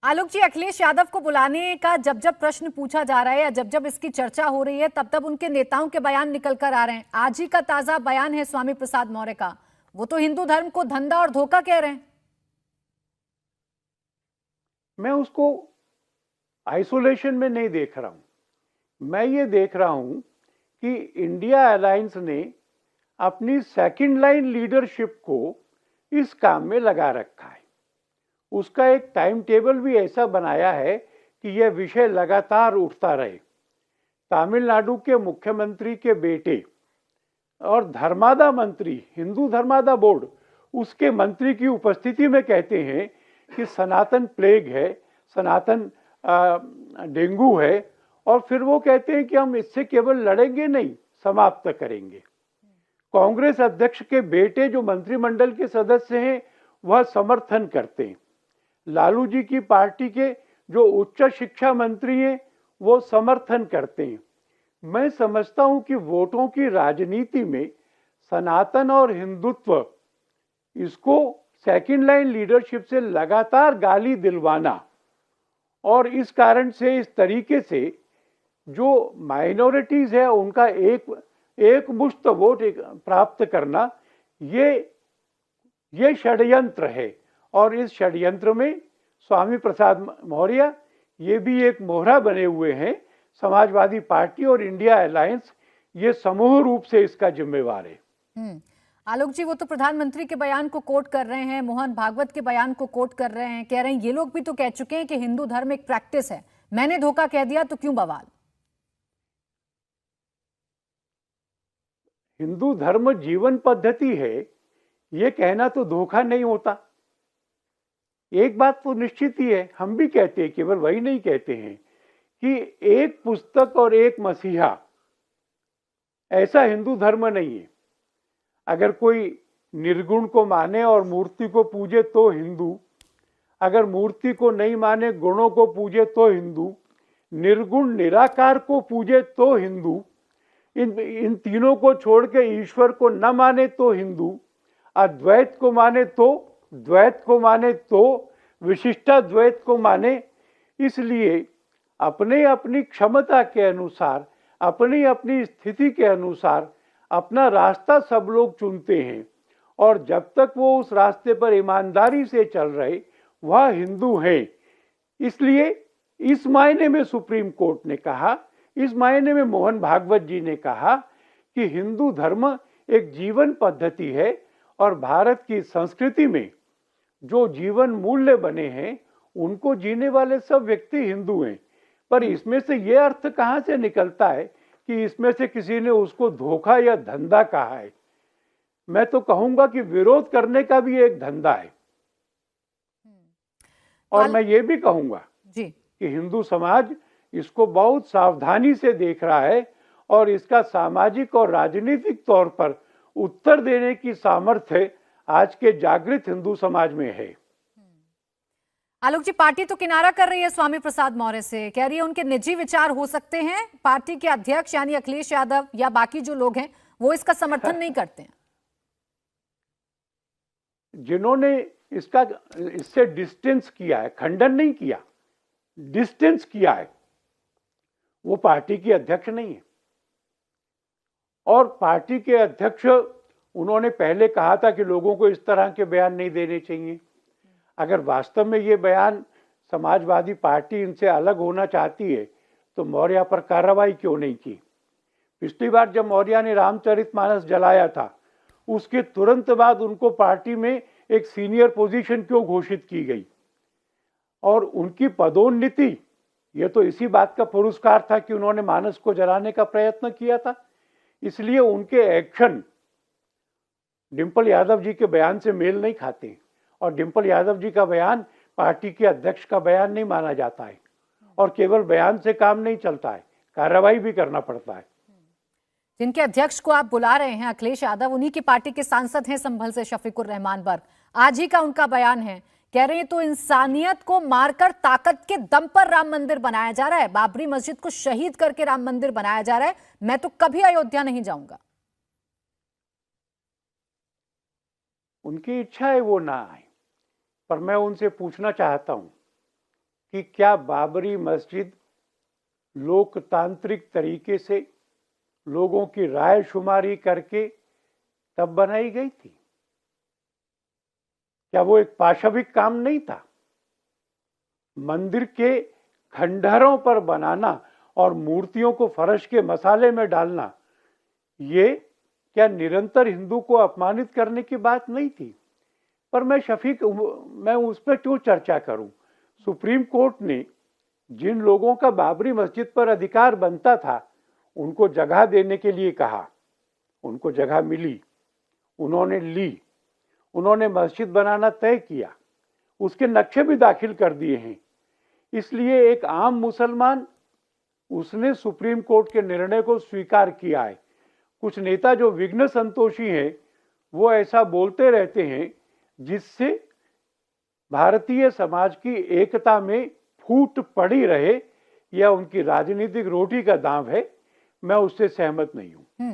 आलोक जी, अखिलेश यादव को बुलाने का जब जब प्रश्न पूछा जा रहा है या जब जब इसकी चर्चा हो रही है तब तब उनके नेताओं के बयान निकल कर आ रहे हैं। आज ही का ताजा बयान है स्वामी प्रसाद मौर्य का। वो तो हिंदू धर्म को धंधा और धोखा कह रहे हैं। मैं उसको आइसोलेशन में नहीं देख रहा हूं। मैं ये देख रहा हूं कि इंडिया अलायंस ने अपनी सेकंड लाइन लीडरशिप को इस काम में लगा रखा है। उसका एक टाइम टेबल भी ऐसा बनाया है कि यह विषय लगातार उठता रहे। तमिलनाडु के मुख्यमंत्री के बेटे और धर्मादा मंत्री, हिंदू धर्मादा बोर्ड, उसके मंत्री की उपस्थिति में कहते हैं कि सनातन प्लेग है, सनातन डेंगू है, और फिर वो कहते हैं कि हम इससे केवल लड़ेंगे नहीं, समाप्त करेंगे। कांग्रेस अध्यक्ष के बेटे जो मंत्रिमंडल के सदस्य हैं वह समर्थन करते हैं। लालू जी की पार्टी के जो उच्च शिक्षा मंत्री हैं वो समर्थन करते हैं। मैं समझता हूं कि वोटों की राजनीति में सनातन और हिंदुत्व, इसको सेकंड लाइन लीडरशिप से लगातार गाली दिलवाना और इस कारण से इस तरीके से जो माइनॉरिटीज है उनका एक मुश्त वोट प्राप्त करना, ये षड्यंत्र है। और इस षड्यंत्र में स्वामी प्रसाद मौर्य ये भी एक मोहरा बने हुए हैं। समाजवादी पार्टी और इंडिया अलायंस ये समूह रूप से इसका जिम्मेवार है। आलोक जी, वो तो प्रधानमंत्री के बयान को कोट कर रहे हैं, मोहन भागवत के बयान को कोट कर रहे हैं, कह रहे हैं ये लोग भी तो कह चुके हैं कि हिंदू धर्म एक प्रैक्टिस है, मैंने धोखा कह दिया तो क्यों बवाल। हिंदू धर्म जीवन पद्धति है, ये कहना तो धोखा नहीं होता। एक बात तो निश्चित ही है, हम भी कहते हैं, केवल वही नहीं कहते हैं कि एक पुस्तक और एक मसीहा, ऐसा हिंदू धर्म नहीं है। अगर कोई निर्गुण को माने और मूर्ति को पूजे तो हिंदू, अगर मूर्ति को नहीं माने गुणों को पूजे तो हिंदू, निर्गुण निराकार को पूजे तो हिंदू, इन तीनों को छोड़ के ईश्वर को न माने तो हिंदू, अद्वैत को माने तो, द्वैत को माने तो, विशिष्टाद्वैत को माने। इसलिए अपने अपनी क्षमता के अनुसार, अपनी अपनी स्थिति के अनुसार अपना रास्ता सब लोग चुनते हैं, और जब तक वो उस रास्ते पर ईमानदारी से चल रहे वह हिंदू हैं। इसलिए इस मायने में सुप्रीम कोर्ट ने कहा, इस मायने में मोहन भागवत जी ने कहा कि हिंदू धर्म एक जीवन पद्धति है, और भारत की संस्कृति में जो जीवन मूल्य बने हैं उनको जीने वाले सब व्यक्ति हिंदू हैं। पर इसमें से यह अर्थ कहां से निकलता है कि इसमें से किसी ने उसको धोखा या धंधा कहा है। मैं तो कहूंगा कि विरोध करने का भी एक धंधा है। और मैं ये भी कहूंगा जी कि हिंदू समाज इसको बहुत सावधानी से देख रहा है और इसका सामाजिक और राजनीतिक तौर पर उत्तर देने की सामर्थ्य आज के जागृत हिंदू समाज में है। आलोक जी, पार्टी तो किनारा कर रही है स्वामी प्रसाद मौर्य से, कह रही है उनके निजी विचार हो सकते हैं, पार्टी के अध्यक्ष यानी अखिलेश यादव या बाकी जो लोग हैं वो इसका समर्थन नहीं करते हैं। जिन्होंने इससे डिस्टेंस किया है, खंडन नहीं किया, डिस्टेंस किया है, वो पार्टी के अध्यक्ष नहीं है। और पार्टी के अध्यक्ष, उन्होंने पहले कहा था कि लोगों को इस तरह के बयान नहीं देने चाहिए। अगर वास्तव में ये बयान समाजवादी पार्टी इनसे अलग होना चाहती है तो मौर्य पर कार्रवाई क्यों नहीं की। पिछली बार जब मौर्य ने रामचरितमानस जलाया था उसके तुरंत बाद उनको पार्टी में एक सीनियर पोजीशन क्यों घोषित की गई, और उनकी पदोन्नति ये तो इसी बात का पुरस्कार था कि उन्होंने मानस को जलाने का प्रयत्न किया था। इसलिए उनके एक्शन डिंपल यादव जी के बयान से मेल नहीं खाते, और डिंपल यादव जी का बयान पार्टी के अध्यक्ष का बयान नहीं माना जाता है। और केवल बयान से काम नहीं चलता है, कार्रवाई भी करना पड़ता है। जिनके अध्यक्ष को आप बुला रहे हैं अखिलेश यादव, उन्हीं की पार्टी के सांसद हैं संभल से शफीकुर रहमान बर्क। आज ही का उनका बयान है, कह रहे हैं तो इंसानियत को मारकर ताकत के दम पर राम मंदिर बनाया जा रहा है, बाबरी मस्जिद को शहीद करके राम मंदिर बनाया जा रहा है, मैं तो कभी अयोध्या नहीं जाऊंगा। उनकी इच्छा है वो ना आए, पर मैं उनसे पूछना चाहता हूं कि क्या बाबरी मस्जिद लोकतांत्रिक तरीके से लोगों की राय शुमारी करके तब बनाई गई थी? क्या वो एक पाशविक काम नहीं था? मंदिर के खंडहरों पर बनाना और मूर्तियों को फर्श के मसाले में डालना, ये क्या निरंतर हिंदू को अपमानित करने की बात नहीं थी? पर मैं उस पर क्यों चर्चा करूं? सुप्रीम कोर्ट ने जिन लोगों का बाबरी मस्जिद पर अधिकार बनता था उनको जगह देने के लिए कहा, उनको जगह मिली, उन्होंने ली, उन्होंने मस्जिद बनाना तय किया, उसके नक्शे भी दाखिल कर दिए हैं। इसलिए एक आम मुसलमान, उसने सुप्रीम कोर्ट के निर्णय को स्वीकार किया है। कुछ नेता जो विघ्न संतोषी हैं, वो ऐसा बोलते रहते हैं जिससे भारतीय समाज की एकता में फूट पड़ी रहे, या उनकी राजनीतिक रोटी का दांव है। मैं उससे सहमत नहीं हूं।